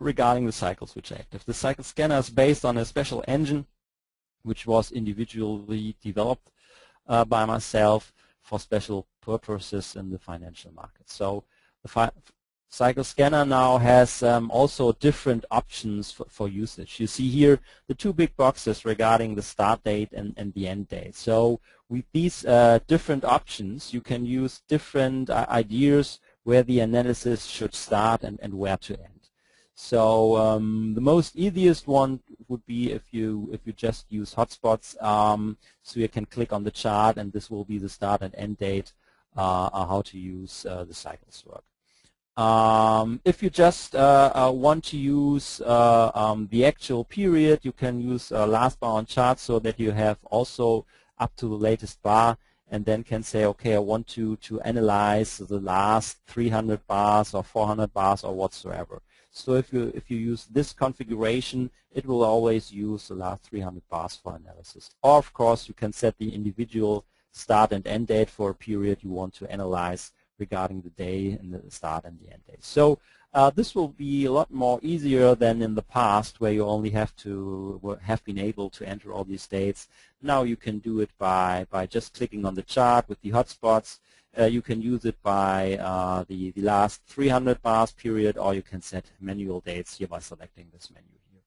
regarding the cycles which are active. The cycle scanner is based on a special engine which was individually developed by myself for special purposes in the financial market. So the cycle scanner now has also different options for usage. You see here the two big boxes regarding the start date and the end date. So with these different options, you can use different ideas where the analysis should start and where to end. So the most easiest one would be if you just use hotspots. So you can click on the chart, and this will be the start and end date, how to use the cycles work. If you just want to use the actual period, you can use last bar on chart so that you have also up to the latest bar, and then can say, okay, I want to analyze the last 300 bars or 400 bars or whatsoever. So if you use this configuration, it will always use the last 300 bars for analysis. Or of course, you can set the individual start and end date for a period you want to analyze regarding the day and the start and the end date. So this will be a lot more easier than in the past, where you only have been able to enter all these dates. Now you can do it by just clicking on the chart with the hotspots. You can use it by the last 300 bars period, or you can set manual dates here by selecting this menu here.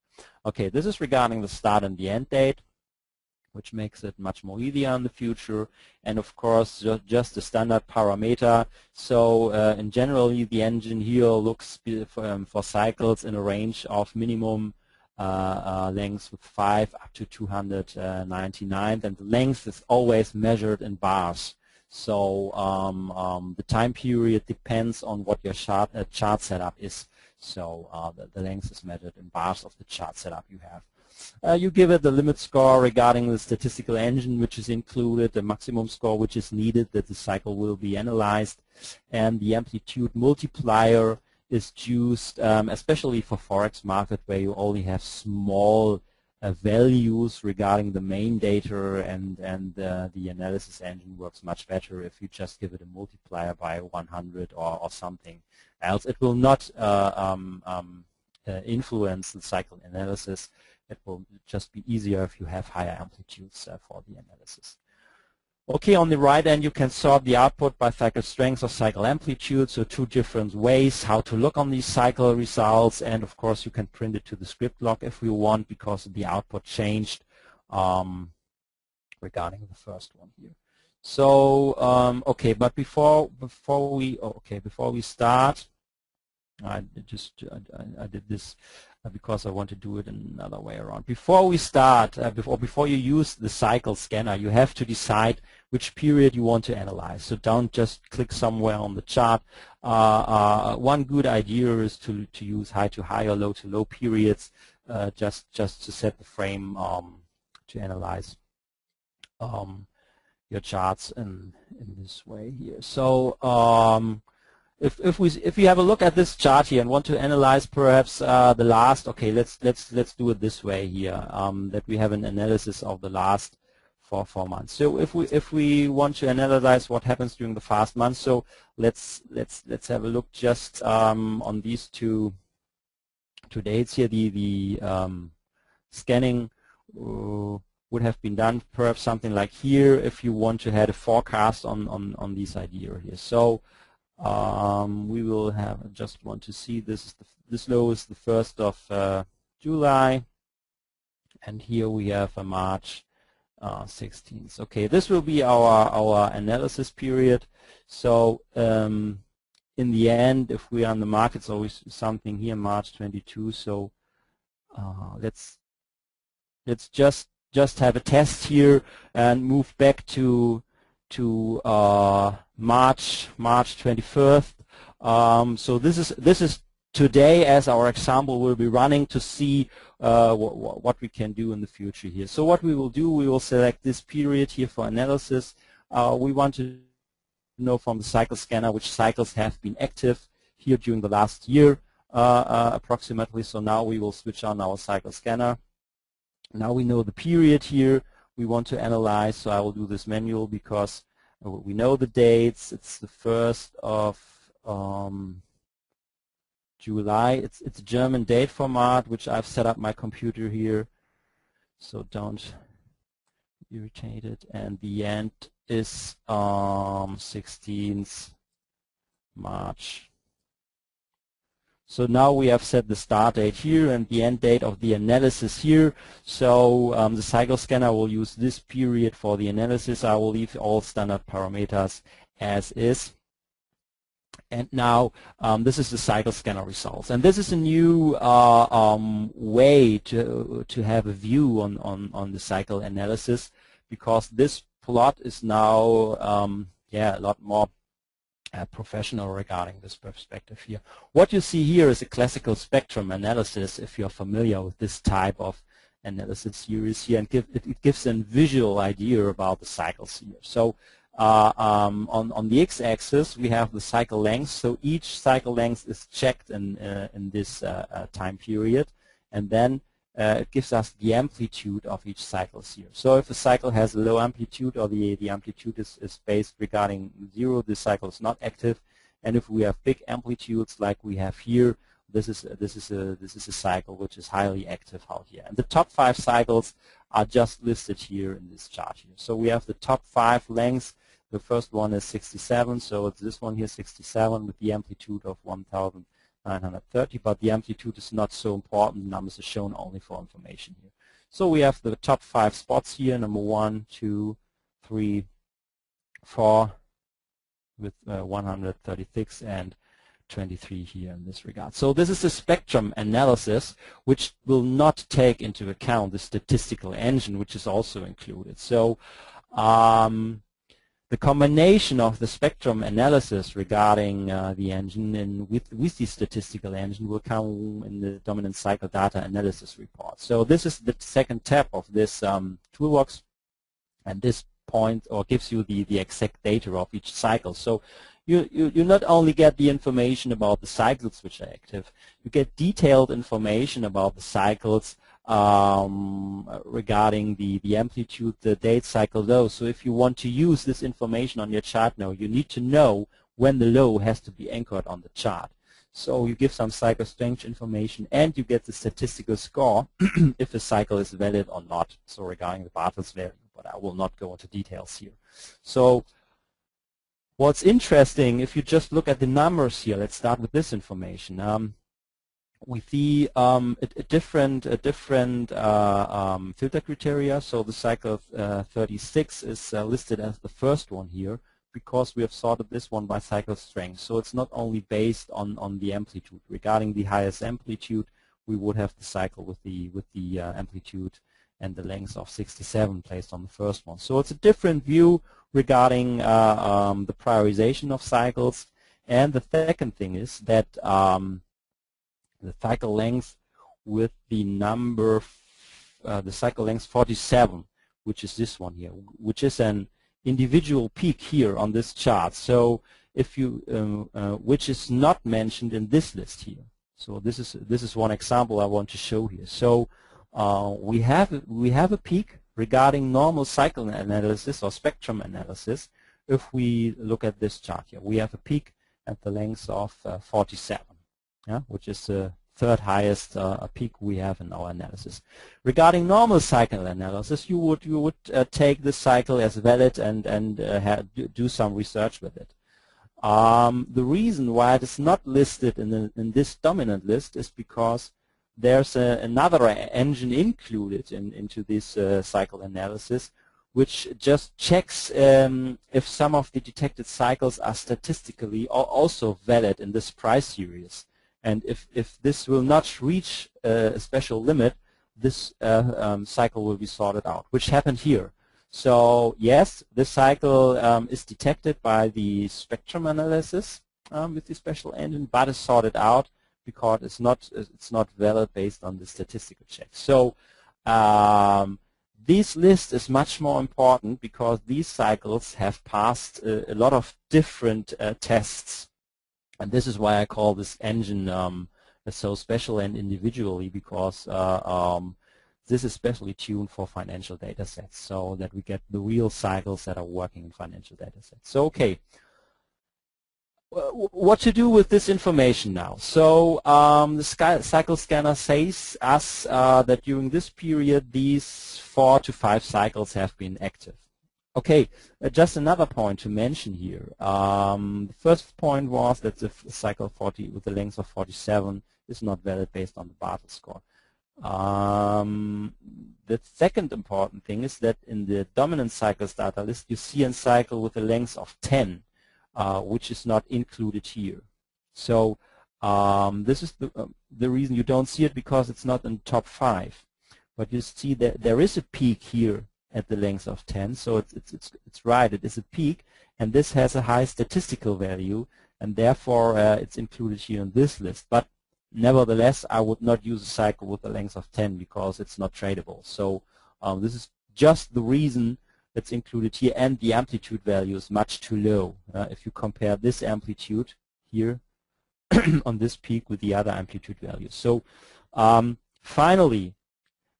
Okay, this is regarding the start and the end date, which makes it much more easier in the future. And of course, just the standard parameter. So in generally, the engine here looks for cycles in a range of minimum lengths with 5 up to 299, and the length is always measured in bars. So the time period depends on what your chart setup is. So the length is measured in bars of the chart setup you have. You give it the limit score regarding the statistical engine which is included, the maximum score which is needed that the cycle will be analyzed, and the amplitude multiplier is used especially for Forex market, where you only have small values regarding the main data, and the analysis engine works much better if you just give it a multiplier by 100 or something else. It will not influence the cycle analysis. It will just be easier if you have higher amplitudes for the analysis. Okay, on the right end you can sort the output by cycle strength or cycle amplitude, so two different ways how to look on these cycle results, and of course you can print it to the script log if you want, because the output changed regarding the first one here. So okay, but before we start, I did this because I want to do it another way around. Before we start, before you use the cycle scanner, you have to decide which period you want to analyze. So don't just click somewhere on the chart. One good idea is to use high to high or low to low periods, just to set the frame to analyze your charts in this way here. So if you have a look at this chart here and want to analyze perhaps the last, okay, let's do it this way here, that we have an analysis of the last 4 months. So if we want to analyze what happens during the fast months, so let's have a look just on these two dates here. The scanning would have been done perhaps something like here if you want to have a forecast on these ideas here. So we will have, just want to see, this low is the 1st of July, and here we have a March 16th. Okay, this will be our analysis period. So in the end, if we are on the market, it's always something here, March 22. So let's just have a test here and move back to March 21st. So this is today, as our example will be running, to see what we can do in the future here. So what we will do, we will select this period here for analysis. We want to know from the cycle scanner which cycles have been active here during the last year approximately. So now we will switch on our cycle scanner. Now we know the period here we want to analyze, so I will do this manual because we know the dates. It's the 1st of July. It's a German date format, which I've set up my computer here, so don't irritate it. And the end is 16th March. So now we have set the start date here and the end date of the analysis here. So the cycle scanner will use this period for the analysis. I will leave all standard parameters as is. And now this is the cycle scanner results. And this is a new way to have a view on the cycle analysis, because this plot is now a lot more professional regarding this perspective here. What you see here is a classical spectrum analysis, if you're familiar with this type of analysis series here, and it gives a visual idea about the cycles here. So on the x-axis we have the cycle length, so each cycle length is checked in this time period, and then it gives us the amplitude of each cycle here. So if a cycle has a low amplitude, or the amplitude is based regarding 0, the cycle is not active. And if we have big amplitudes like we have here, this is a cycle which is highly active out here. And the top 5 cycles are just listed here in this chart here. So we have the top 5 lengths. The first one is 67, so it's this one here, 67, with the amplitude of 1,930, but the amplitude is not so important. The numbers are shown only for information here. So we have the top 5 spots here, number 1, 2, 3, 4, with 136 and 23 here in this regard. So this is a spectrum analysis which will not take into account the statistical engine, which is also included. So the combination of the spectrum analysis regarding the engine and with the statistical engine will come in the dominant cycle data analysis report. So this is the second tab of this toolbox, and this point or gives you the exact data of each cycle. So you not only get the information about the cycles which are active, you get detailed information about the cycles regarding the amplitude, the date, cycle low. So if you want to use this information on your chart now, you need to know when the low has to be anchored on the chart. So you give some cycle strength information, and you get the statistical score if a cycle is valid or not. So regarding the Bartels value, but I will not go into details here. So what's interesting, if you just look at the numbers here, let's start with this information. We see a different filter criteria. So the cycle 36 is listed as the first one here, because we have sorted this one by cycle strength. So it's not only based on the amplitude. Regarding the highest amplitude, we would have the cycle with the amplitude and the length of 67 placed on the first one. So it's a different view regarding the prioritization of cycles. And the second thing is that the cycle length with the number, the cycle length 47, which is this one here, which is an individual peak here on this chart. So if you, which is not mentioned in this list here. So this is one example I want to show here. So we have a peak regarding normal cycle analysis or spectrum analysis. If we look at this chart here, we have a peak at the length of 47. Yeah, which is the third highest peak we have in our analysis. Regarding normal cycle analysis, you would take this cycle as valid and do some research with it. The reason why it is not listed in this dominant list is because there's another engine included into this cycle analysis, which just checks if some of the detected cycles are statistically also valid in this price series. And if this will not reach a special limit, this cycle will be sorted out, which happened here. So yes, this cycle is detected by the spectrum analysis with the special engine, but is sorted out because it's not valid based on the statistical check. So this list is much more important because these cycles have passed a lot of different tests. And this is why I call this engine so special and individually, because this is specially tuned for financial data sets, so that we get the real cycles that are working in financial data sets. So okay, what to do with this information now? So the cycle scanner says us that during this period these 4 to 5 cycles have been active. Okay, just another point to mention here. The first point was that the cycle 40 with the length of 47 is not valid based on the Bartle score. The second important thing is that in the dominant cycles data list you see a cycle with a length of 10. Which is not included here. So this is the reason you don't see it, because it's not in top 5. But you see that there is a peak here at the length of 10. So it's right, it is a peak, and this has a high statistical value, and therefore it's included here in this list. But nevertheless, I would not use a cycle with a length of 10 because it's not tradable. So this is just the reason that's included here, and the amplitude value is much too low. If you compare this amplitude here on this peak with the other amplitude values. So finally,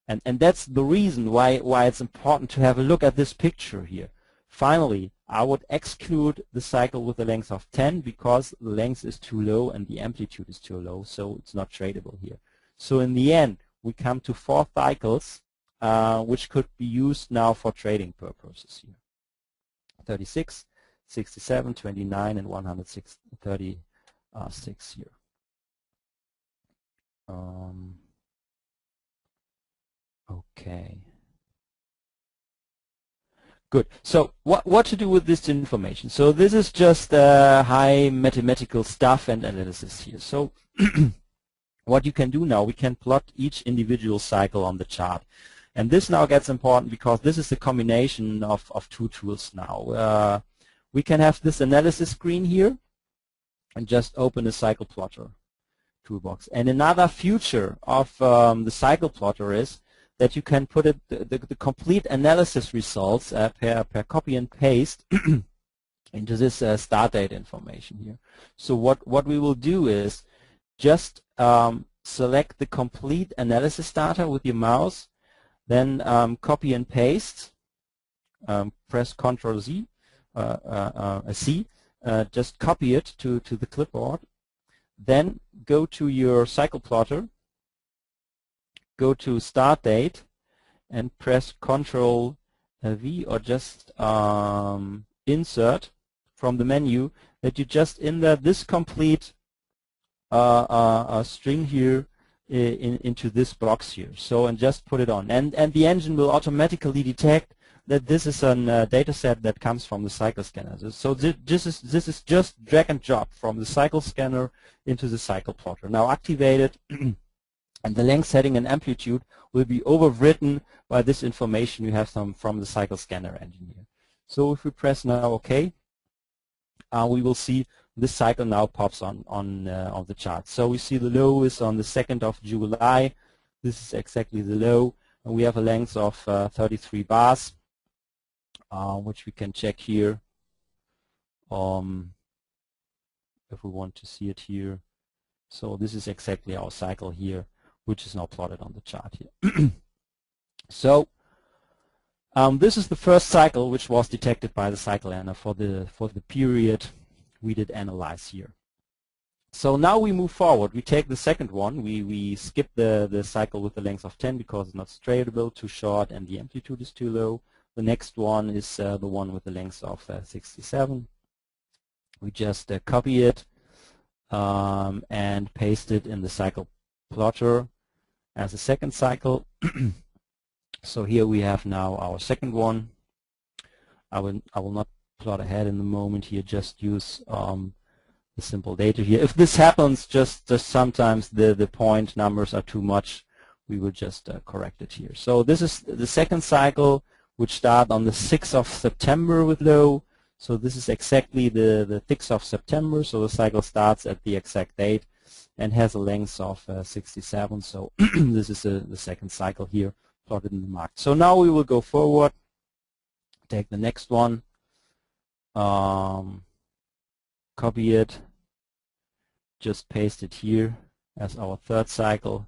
and that's the reason why it's important to have a look at this picture here. Finally, I would exclude the cycle with a length of 10 because the length is too low and the amplitude is too low, so it's not tradable here. So in the end, we come to 4 cycles which could be used now for trading purposes here. 36, 67, 29, and 136 here. Okay. Good. So what to do with this information? So this is just high mathematical stuff and analysis here. So what you can do now, we can plot each individual cycle on the chart. And this now gets important because this is a combination of 2 tools now. We can have this analysis screen here and just open a cycle plotter toolbox. And another feature of the cycle plotter is that you can put the complete analysis results per copy and paste into this start date information here. So what we will do is just select the complete analysis data with your mouse, then copy and paste, press Ctrl C, just copy it to the clipboard, then go to your cycle plotter, go to start date, and press Ctrl V, or just insert from the menu, that you just insert this complete string here into this box here. So, and just put it on, and the engine will automatically detect that this is a data set that comes from the cycle scanner. So this is just drag and drop from the cycle scanner into the cycle plotter. Now activated, and the length, setting, and amplitude will be overwritten by this information you have from the cycle scanner engine here. So if we press now OK, we will see this cycle now pops on the chart. So we see the low is on the 2nd of July. This is exactly the low, and we have a length of 33 bars, which we can check here if we want to see it here. So this is exactly our cycle here, which is now plotted on the chart here. So this is the first cycle which was detected by the cycle scanner for the period we did analyze here. So now we move forward. We take the second one. We skip the cycle with the length of 10 because it's not tradable, too short, and the amplitude is too low. The next one is the one with the length of 67. We just copy it and paste it in the cycle plotter as a second cycle. So here we have now our second one. I will not plot ahead in the moment here, just use the simple data here. If this happens, just sometimes the point numbers are too much, we will just correct it here. So this is the second cycle, which starts on the 6th of September with low. So this is exactly the 6th of September, so the cycle starts at the exact date and has a length of 67. So this is the second cycle here plotted in the mark. So now we will go forward, take the next one, copy it, just paste it here as our third cycle.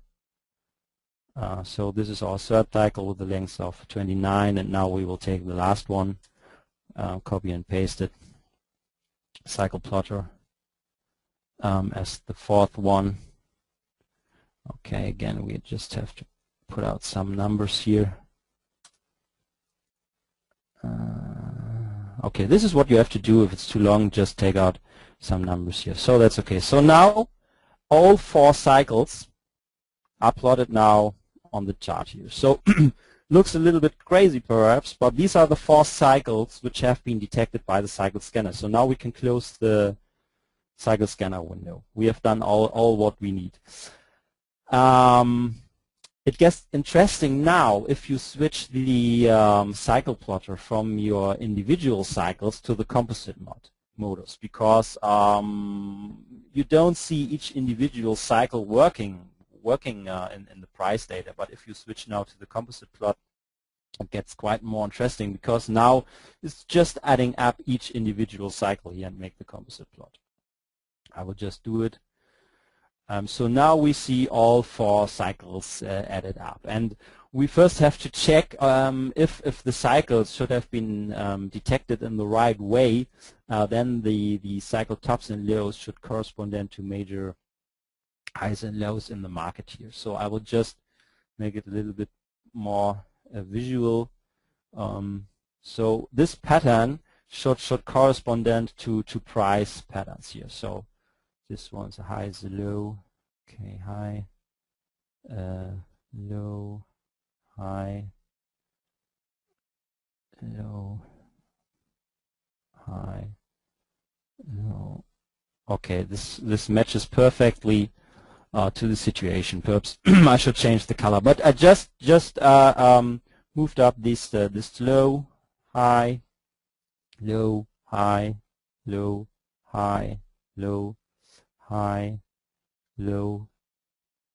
So this is our third cycle with the length of 29, and now we will take the last one, copy and paste it, cycle plotter, as the fourth one. Okay, again, we just have to put out some numbers here. Okay, this is what you have to do. If it's too long, just take out some numbers here. So that's okay. So now all 4 cycles are plotted now on the chart here. So looks a little bit crazy perhaps, but these are the 4 cycles which have been detected by the cycle scanner. So now we can close the cycle scanner window. We have done all what we need. It gets interesting now if you switch the cycle plotter from your individual cycles to the composite modus, because you don't see each individual cycle working in the price data. But if you switch now to the composite plot, it gets quite more interesting, because now it's just adding up each individual cycle here and make the composite plot. I will just do it. So now we see all 4 cycles added up, and we first have to check if the cycles should have been detected in the right way. Then the cycle tops and lows should correspond then to major highs and lows in the market here. So I will just make it a little bit more visual. So this pattern should correspond then to price patterns here. So this one's a high, is a low. Okay, high, low, high, low, high, low. Okay, this matches perfectly to the situation. Perhaps I should change the color, but I just moved up this low, high, low, high, low, high, low, high, low,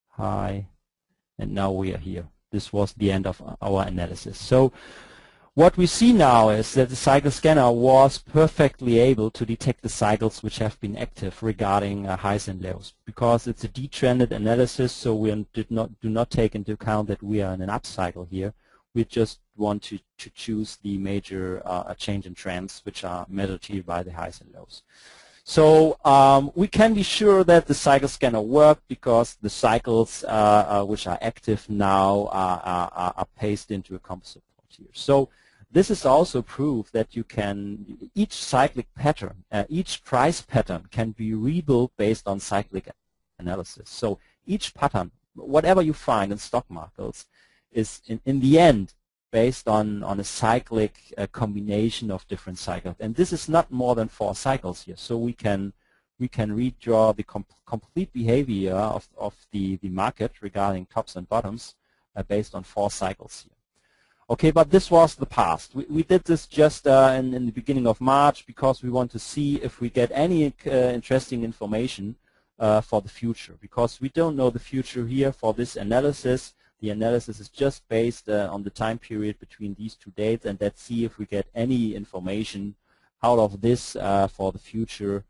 high, and now we are here. This was the end of our analysis. So what we see now is that the cycle scanner was perfectly able to detect the cycles which have been active regarding highs and lows, because it's a detrended analysis. So we do not take into account that we are in an upcycle here. We just want to choose the major change in trends which are measured here by the highs and lows. So we can be sure that the cycle scanner worked, because the cycles which are active now are pasted into a composite plot here. So this is also proof that you can, each cyclic pattern, each price pattern can be rebuilt based on cyclic analysis. So each pattern, whatever you find in stock markets, is in the end based on a cyclic combination of different cycles. And this is not more than 4 cycles here. So we can redraw the complete behavior of the market regarding tops and bottoms based on 4 cycles here. Okay, but this was the past. We did this just in the beginning of March, because we want to see if we get any interesting information for the future, because we don't know the future here for this analysis. The analysis is just based on the time period between these 2 dates, and let's see if we get any information out of this for the future,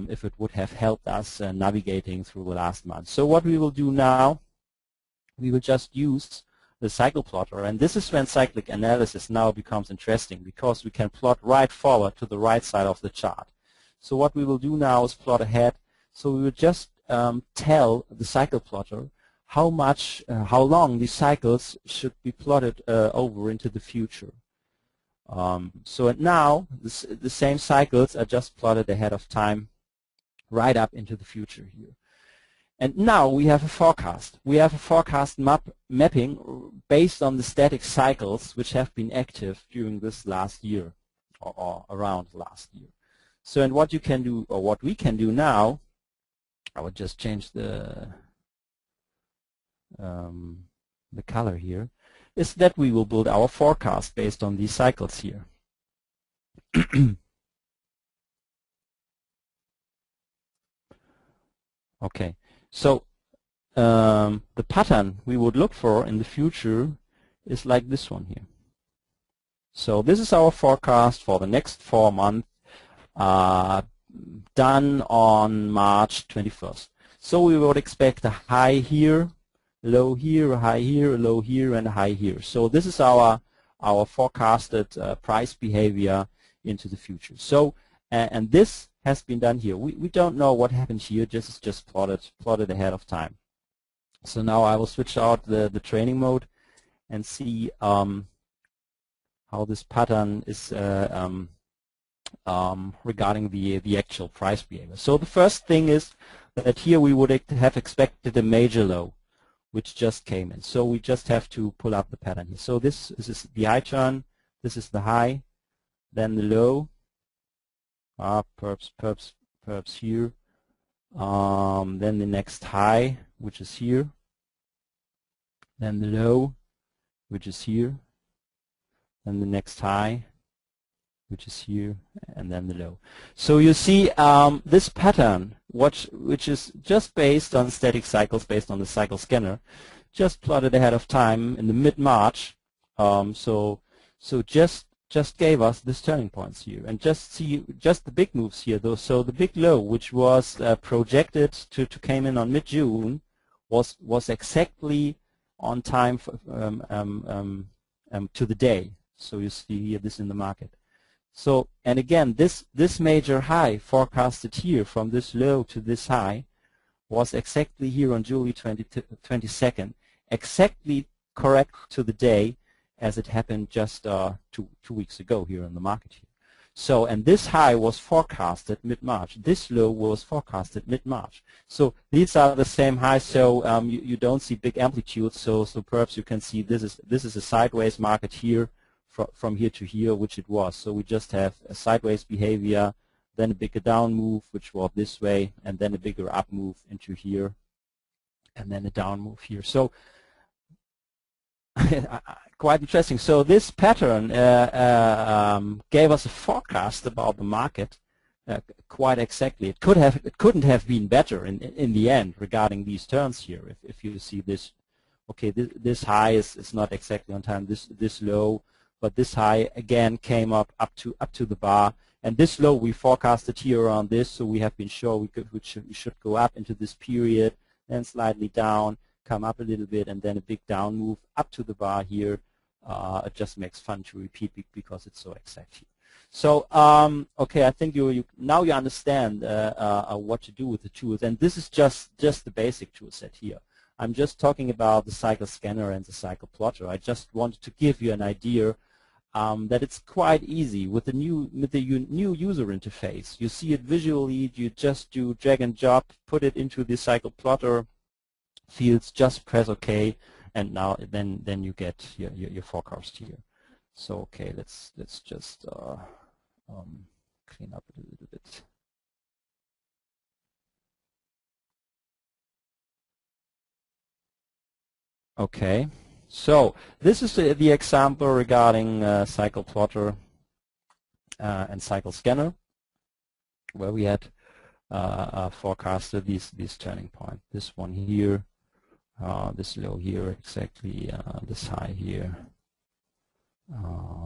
if it would have helped us navigating through the last month. So what we will do now, we will just use the cycle plotter, and this is when cyclic analysis now becomes interesting, because we can plot right forward to the right side of the chart. So what we will do now is plot ahead. So we will just tell the cycle plotter how long these cycles should be plotted over into the future. So now the same cycles are just plotted ahead of time, right up into the future here. And now we have a forecast. We have a forecast mapping based on the static cycles which have been active during this last year, or around last year. So, and what you can do, or what we can do now, I would just change the color here, is that we will build our forecast based on these cycles here. Okay, so the pattern we would look for in the future is like this one here. So this is our forecast for the next 4 months, done on March 21st. So we would expect a high here, low here, a high here, a low here, and a high here. So this is our forecasted price behavior into the future. So and this has been done here. We don't know what happened here. This is just plotted ahead of time. So now I will switch out the training mode and see how this pattern is regarding the actual price behavior. So the first thing is that here we would have expected a major low, which just came in. So we just have to pull up the pattern here. So this is the high turn, this is the high, then the low, perhaps here, then the next high, which is here, then the low, which is here, then the next high, which is here, and then the low. So you see this pattern, which is just based on static cycles, based on the cycle scanner, just plotted ahead of time in the mid-March. So just gave us this turning points here, and just see just the big moves here. Though, so the big low, which was projected to came in on mid-June, was exactly on time for, to the day. So you see here this in the market. So, and again, this major high forecasted here from this low to this high was exactly here on July 22nd, exactly correct to the day as it happened just 2 weeks ago here in the market here. So, and this high was forecasted mid-March. This low was forecasted mid-March. So these are the same highs. So you don't see big amplitudes. So perhaps you can see this is a sideways market here. From here to here, which it was. So we just have a sideways behavior, then a bigger down move, which was this way, and then a bigger up move into here, and then a down move here. So quite interesting. So this pattern gave us a forecast about the market quite exactly. It couldn't have been better in the end regarding these turns here. If you see this, okay, this high is not exactly on time. This low. But this high again came up to the bar, and this low we forecasted here around this, so we have been sure we should go up into this period, then slightly down, come up a little bit, and then a big down move up to the bar here. It just makes fun to repeat because it's so exact here. So okay, I think now you understand what to do with the tools, and this is just the basic tool set here. I'm just talking about the cycle scanner and the cycle plotter. I just wanted to give you an idea that it's quite easy with the new user interface. You see it visually. You just do drag and drop, put it into the cycle plotter fields, just press OK, and now then you get your forecast here. So okay, let's just clean up a little bit. Okay, so this is the example regarding cycle plotter and cycle scanner, where we had forecasted these turning point. This one here, this low here exactly, this high here,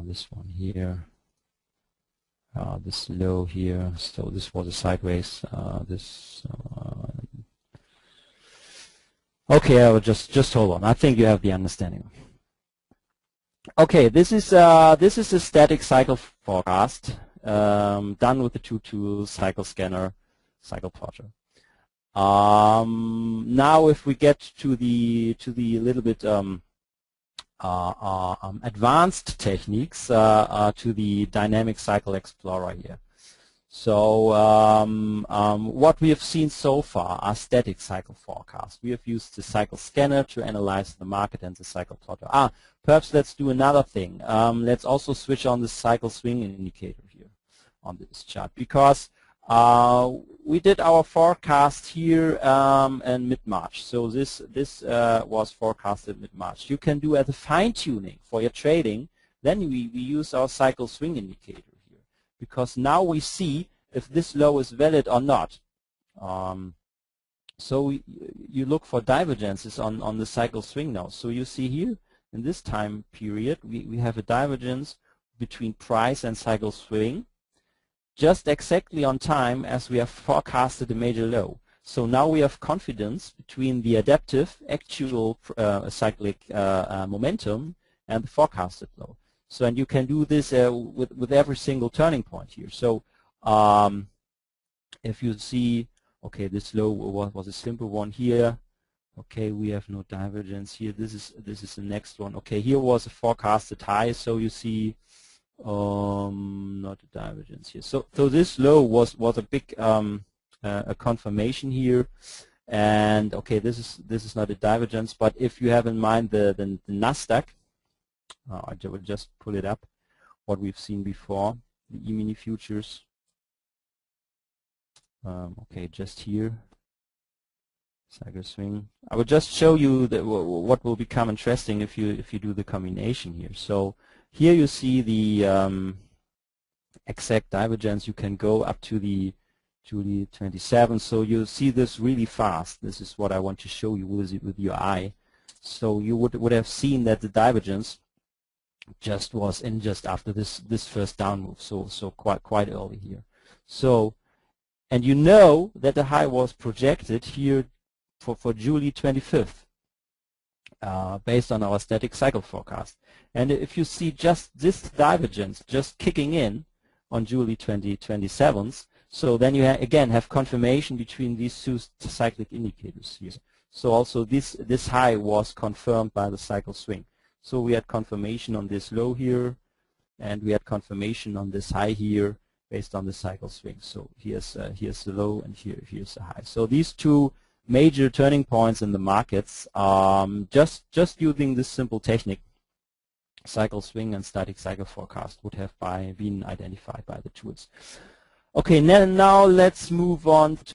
this one here, this low here. So this was a sideways. Okay, I will just hold on. I think you have the understanding. Okay, this is a static cycle forecast done with the two tools, cycle scanner, cycle plotter. Now, if we get to the little bit advanced techniques, to the dynamic cycle explorer here. So what we have seen so far are static cycle forecasts. We have used the cycle scanner to analyze the market and the cycle plotter. Perhaps let's do another thing. Let's also switch on the cycle swing indicator here on this chart, because we did our forecast here in mid-March. So this was forecasted mid-March. You can do as a fine-tuning for your trading. Then we use our cycle swing indicator, because now we see if this low is valid or not. So you look for divergences on the cycle swing now. So you see here in this time period we have a divergence between price and cycle swing, just exactly on time as we have forecasted a major low. So now we have confidence between the adaptive actual cyclic momentum and the forecasted low. So, and you can do this with every single turning point here. So if you see, okay, this low was a simple one here. Okay, we have no divergence here. This is the next one. Okay, here was a forecasted high, so you see not a divergence here. So this low was a big a confirmation here, and okay, this is not a divergence. But if you have in mind the Nasdaq, I will just pull it up. What we've seen before, the E-mini futures. Okay, just here. Cycle swing. I will just show you what will become interesting if you do the combination here. So here you see the exact divergence. You can go up to the 27. So you see this really fast. This is what I want to show you with your eye. So you would have seen that the divergence just was in just after this first down move. So quite early here. So, and you know that the high was projected here for July 25th, based on our static cycle forecast. And if you see just this divergence just kicking in on July 27th, so then you again have confirmation between these two cyclic indicators here. So also this high was confirmed by the cycle swing. So we had confirmation on this low here, and we had confirmation on this high here based on the cycle swing. So here's the low, and here's the high. So these two major turning points in the markets, just using this simple technique, cycle swing and static cycle forecast, would have been identified by the tools. Okay, now let's move on